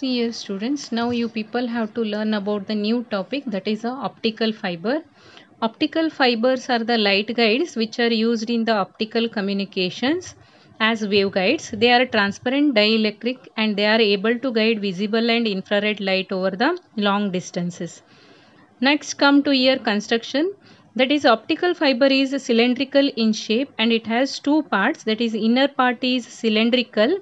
See here students, now you people have to learn about the new topic, that is a optical fiber. Optical fibers are the light guides which are used in the optical communications as waveguides. They are transparent dielectric and they are able to guide visible and infrared light over the long distances. Next come to here construction. That is, optical fiber is cylindrical in shape and it has two parts. That is, inner part is cylindrical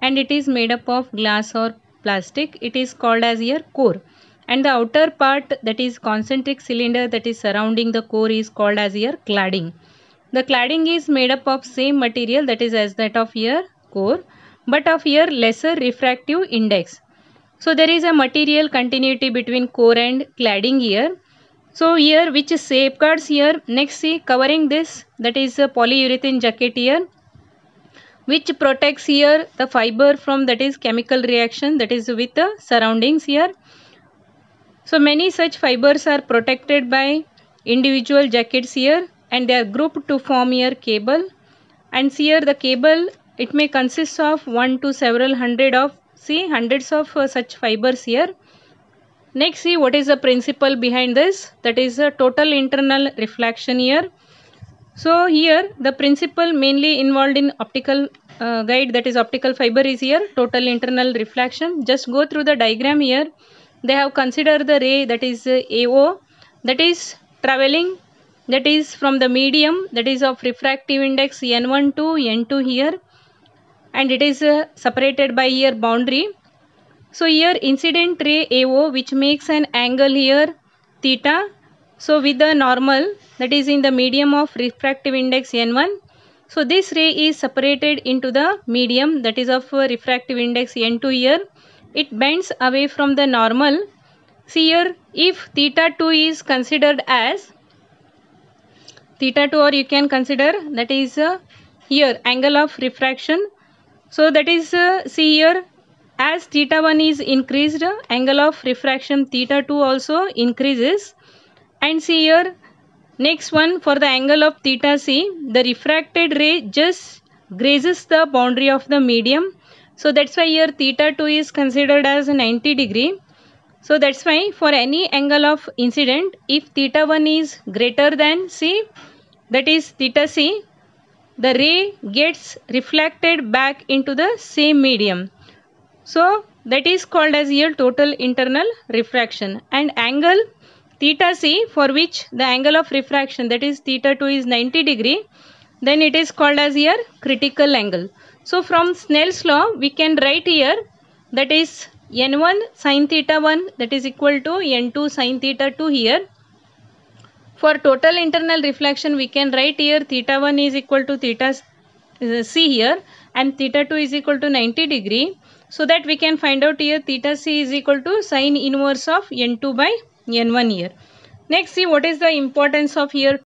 and it is made up of glass or plastic. It is called as here core, and the outer part, that is concentric cylinder that is surrounding the core, is called as here cladding. The cladding is made up of same material, that is as that of here core, but of here lesser refractive index. So there is a material continuity between core and cladding here. So here which safeguards here, next see covering this, that is a polyurethane jacket here, which protects here the fiber from, that is chemical reaction, that is with the surroundings here. So many such fibers are protected by individual jackets here and they are grouped to form here cable. And see here the cable, it may consist of one to several hundred of, see hundreds of such fibers here. Next see what is the principle behind this, that is a total internal reflection here. So here the principle mainly involved in optical guide, that is optical fiber, is here total internal reflection. Just go through the diagram here. They have considered the ray, that is AO, that is traveling, that is from the medium, that is of refractive index N1 to N2 here, and it is separated by here boundary. So here incident ray AO, which makes an angle here theta. So with the normal, that is in the medium of refractive index N1. So this ray is separated into the medium, that is of refractive index N2 here. It bends away from the normal. See here, if theta 2 is considered as theta 2, or you can consider that is here angle of refraction. So that is see here, as theta 1 is increased, angle of refraction theta 2 also increases. And see here, next one, for the angle of theta c, the refracted ray just grazes the boundary of the medium. So that's why here theta 2 is considered as 90 degree. So that's why for any angle of incident, if theta 1 is greater than c, that is theta c, the ray gets reflected back into the same medium. So that is called as here total internal refraction. And angle theta c, for which the angle of refraction, that is theta 2, is 90 degree, then it is called as here critical angle. So from Snell's law we can write here, that is N1 sin theta 1, that is equal to N2 sin theta 2 here. For total internal reflection we can write here theta 1 is equal to theta c here and theta 2 is equal to 90 degree. So that we can find out here theta c is equal to sin inverse of N2 by N1 here. Next see what is the importance of here